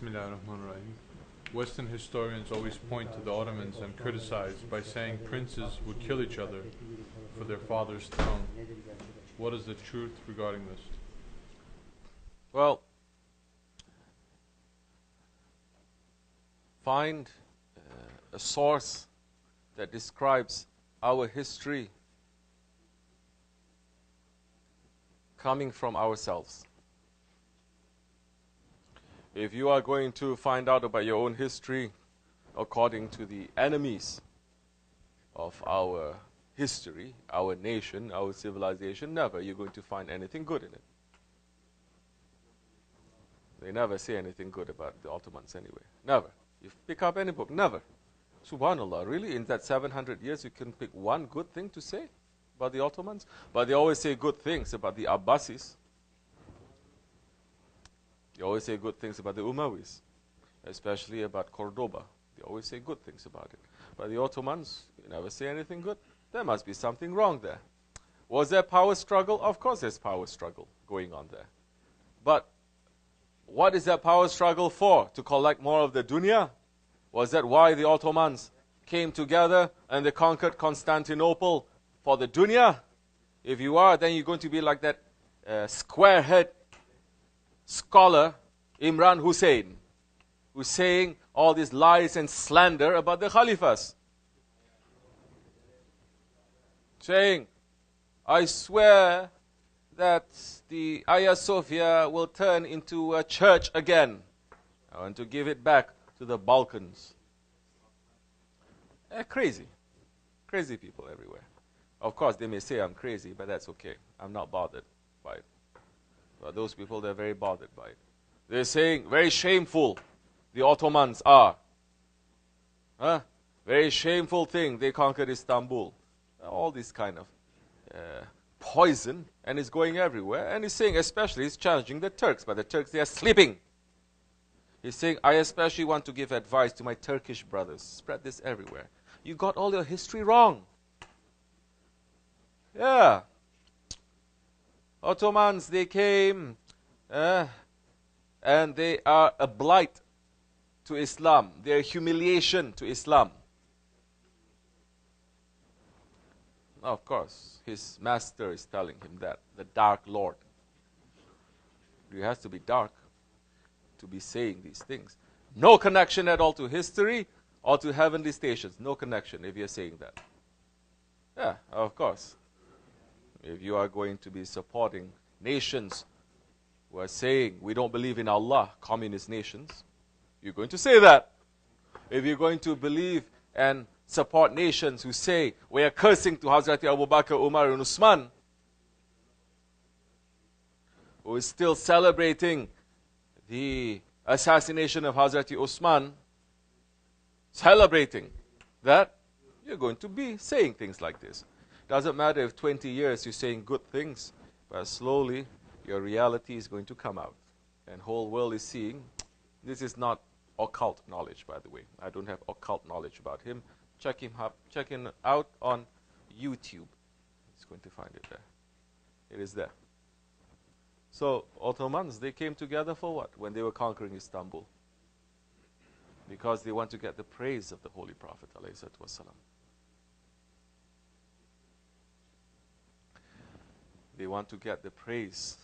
Bismillahirrahmanirrahim. Western historians always point to the Ottomans and criticize by saying princes would kill each other for their father's throne. What is the truth regarding this? Well, find a source that describes our history coming from ourselves. If you are going to find out about your own history according to the enemies of our history, our nation, our civilization, never you're going to find anything good in it. They never say anything good about the Ottomans anyway. Never. You pick up any book, never. Subhanallah, really? In that 700 years you can pick one good thing to say about the Ottomans? But they always say good things about the Abbasis. They always say good things about the Umayyas, especially about Cordoba. They always say good things about it. But the Ottomans, you never say anything good. There must be something wrong there. Was there power struggle? Of course there's power struggle going on there. But what is that power struggle for? To collect more of the dunya? Was that why the Ottomans came together and they conquered Constantinople for the dunya? If you are, then you're going to be like that squarehead scholar Imran Hussein, who's saying all these lies and slander about the Khalifas. Saying, I swear that the Hagia Sophia will turn into a church again. I want to give it back to the Balkans. Crazy. Crazy people everywhere. Of course, they may say I'm crazy, but that's okay. I'm not bothered by it. But those people, they're very bothered by it. They're saying, very shameful, the Ottomans are. Very shameful thing, they conquered Istanbul. All this kind of poison, and it's going everywhere. And he's saying, especially, he's challenging the Turks, but the Turks, they are sleeping. He's saying, I especially want to give advice to my Turkish brothers. Spread this everywhere. You got all your history wrong. Yeah. Ottomans, they came, and they are a blight to Islam. They are humiliation to Islam. Of course, his master is telling him that, the Dark Lord. He has to be dark to be saying these things. No connection at all to history or to heavenly stations. No connection if you're saying that. Yeah, of course. If you are going to be supporting nations who are saying, we don't believe in Allah, communist nations, you're going to say that. If you're going to believe and support nations who say, we are cursing to Hazrat Abu Bakr, Umar and Usman, who is still celebrating the assassination of Hazrat Usman, celebrating that, you're going to be saying things like this. Doesn't matter if 20 years you're saying good things, but slowly your reality is going to come out. And whole world is seeing, this is not occult knowledge, by the way. I don't have occult knowledge about him. Check him out on YouTube. He's going to find it there. It is there. So, Ottomans, they came together for what? When they were conquering Istanbul. Because they want to get the praise of the Holy Prophet ﷺ. They want to get the praise.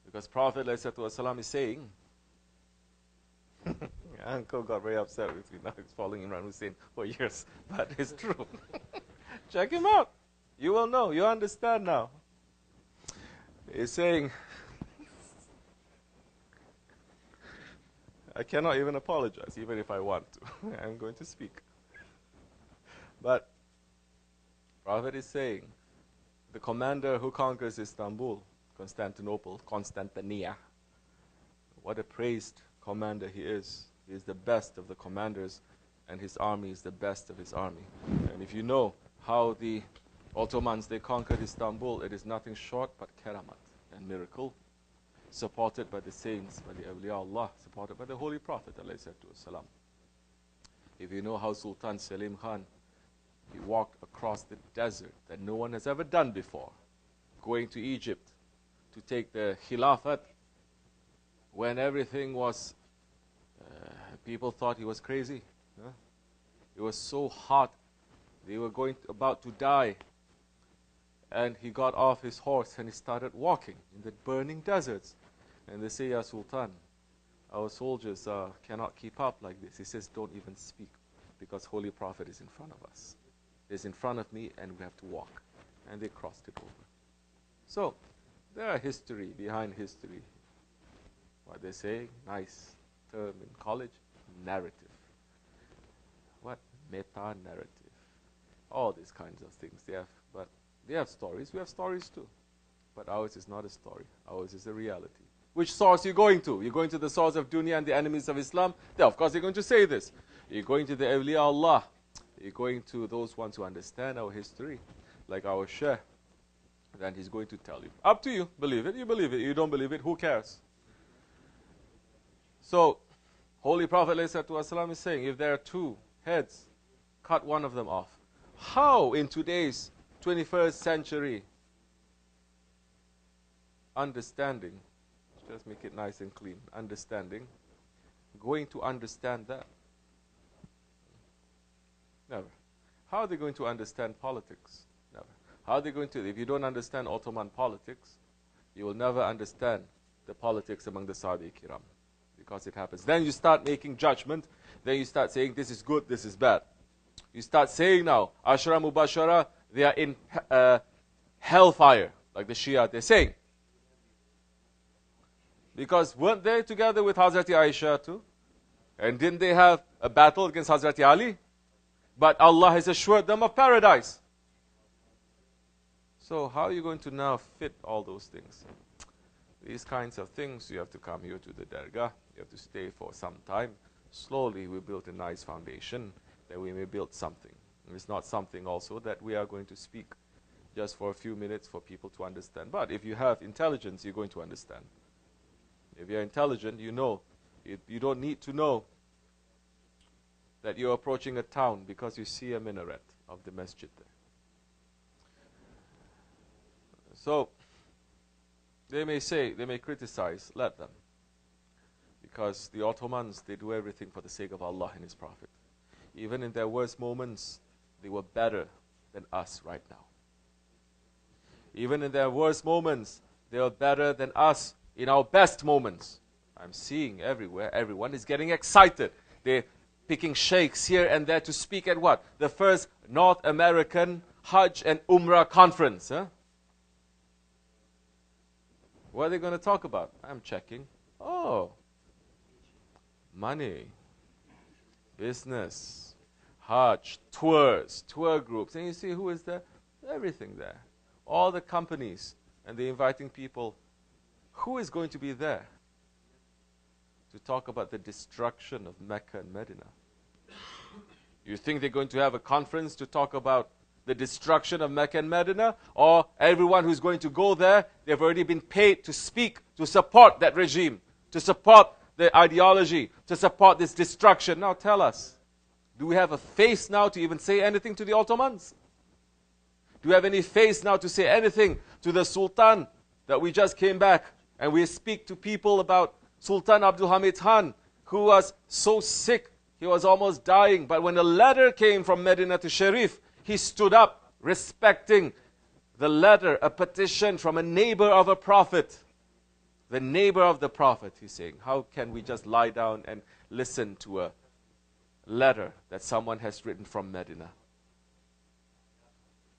Because Prophet ﷺ is saying, Uncle got very upset with me now. He's following Imran Hussein for years. But it's true. Check him out. You will know. You understand now. He's saying, I cannot even apologize, even if I want to. I'm going to speak. But Prophet is saying, the commander who conquers Istanbul, Constantinople, Constantinia, what a praised commander he is. He is the best of the commanders, and his army is the best of his army. And if you know how the Ottomans, they conquered Istanbul, it is nothing short but karamat and miracle, supported by the saints, by the awliya Allah, supported by the Holy Prophet ﷺ. If you know how Sultan Selim Khan, he walked across the desert that no one has ever done before, going to Egypt to take the Khilafat when everything was People thought he was crazy. Huh? It was so hot. They were about to die. And he got off his horse and he started walking in the burning deserts. And they say, Ya Sultan, our soldiers cannot keep up like this. He says, don't even speak, because Holy Prophet is in front of us. He's in front of me and we have to walk. And they crossed it over. So, there are history behind history. What they say, nice term in college, narrative. What? Meta-narrative. All these kinds of things they have. But they have stories. We have stories too. But ours is not a story. Ours is a reality. Which source are you going to? You're going to the source of dunya and the enemies of Islam? Then of course you're going to say this. You're going to the awliya Allah. You're going to those ones who understand our history, like our Shaykh. Then he's going to tell you. Up to you. Believe it. You believe it. You don't believe it. Who cares? So, Holy Prophet ﷺ is saying, if there are two heads, cut one of them off. How in today's 21st century understanding, just make it nice and clean, understanding, going to understand that? Never. How are they going to understand politics? Never. How are they going to, if you don't understand Ottoman politics, you will never understand the politics among the Sahabi Kiram. Because it happens. Then you start making judgment. Then you start saying this is good, this is bad. You start saying now, Ashra Mubashara, they are in hellfire, like the Shia, they're saying. Because weren't they together with Hazrati Aisha too? And didn't they have a battle against Hazrati Ali? But Allah has assured them of paradise. So how are you going to now fit all those things? These kinds of things, you have to come here to the Dargah. You have to stay for some time. Slowly we build a nice foundation that we may build something. And it's not something also that we are going to speak just for a few minutes for people to understand. But if you have intelligence, you're going to understand. If you're intelligent, you know. You don't need to know that you're approaching a town because you see a minaret of the masjid there. So, they may say, they may criticize, let them. Because the Ottomans, they do everything for the sake of Allah and His Prophet. Even in their worst moments, they were better than us right now. Even in their worst moments, they were better than us in our best moments. I'm seeing everywhere, everyone is getting excited. They're picking sheikhs here and there to speak at what? The first North American Hajj and Umrah conference. Huh? What are they going to talk about? I'm checking. Oh, money, business, Hajj, tours, tour groups. And you see who is there? Everything there. All the companies. And they're inviting people. Who is going to be there to talk about the destruction of Mecca and Medina? You think they're going to have a conference to talk about the destruction of Mecca and Medina? Or everyone who's going to go there, they've already been paid to speak, to support that regime, to support the ideology, to support this destruction. Now tell us, do we have a face now to even say anything to the Ottomans? Do we have any face now to say anything to the Sultan that we just came back? And we speak to people about Sultan Abdul Hamid Khan, who was so sick, he was almost dying. But when a letter came from Medina to Sharif, he stood up, respecting the letter, a petition from a neighbor of a prophet. The neighbor of the prophet, he's saying, how can we just lie down and listen to a letter that someone has written from Medina?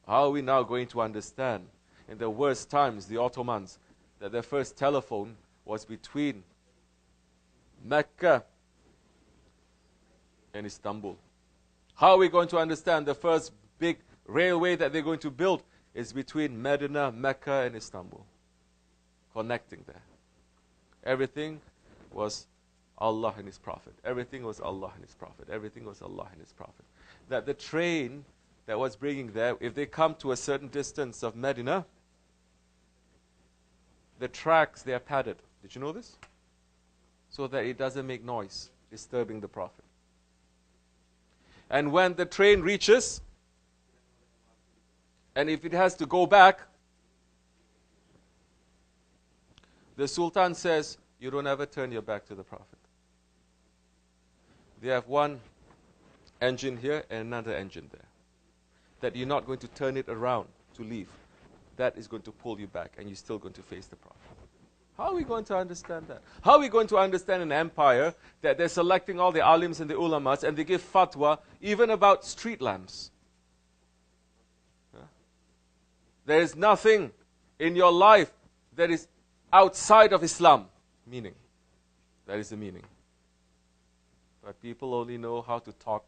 How are we now going to understand, in the worst times, the Ottomans, that their first telephone was between Mecca and Istanbul? How are we going to understand the first big railway that they're going to build is between Medina, Mecca, and Istanbul, connecting there? Everything was Allah and His Prophet. Everything was Allah and His Prophet. Everything was Allah and His Prophet. That the train that was bringing there, if they come to a certain distance of Medina, the tracks, they are padded. Did you know this? So that it doesn't make noise, disturbing the Prophet. And when the train reaches, and if it has to go back, the Sultan says, you don't ever turn your back to the Prophet. They have one engine here and another engine there. That you're not going to turn it around to leave. That is going to pull you back, and you're still going to face the Prophet. How are we going to understand that? How are we going to understand an empire that they're selecting all the alims and the ulamas and they give fatwa even about street lamps? Yeah? There is nothing in your life that is outside of Islam. Meaning. That is the meaning. But people only know how to talk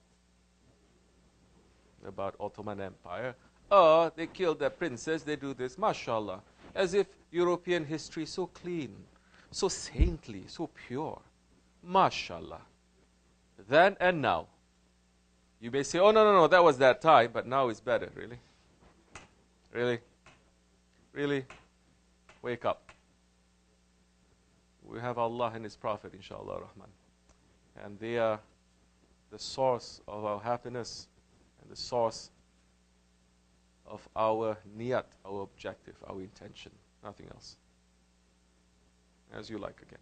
about Ottoman Empire. Oh, they killed their princess, they do this, mashallah. As if European history is so clean, so saintly, so pure. Mashallah. Then and now. You may say, oh no, that was that time, but now it's better. Really? Really? Really? Wake up. We have Allah and His Prophet, inshallah rahman. And they are the source of our happiness and the source of our niyat, our objective, our intention. Nothing else. As you like again.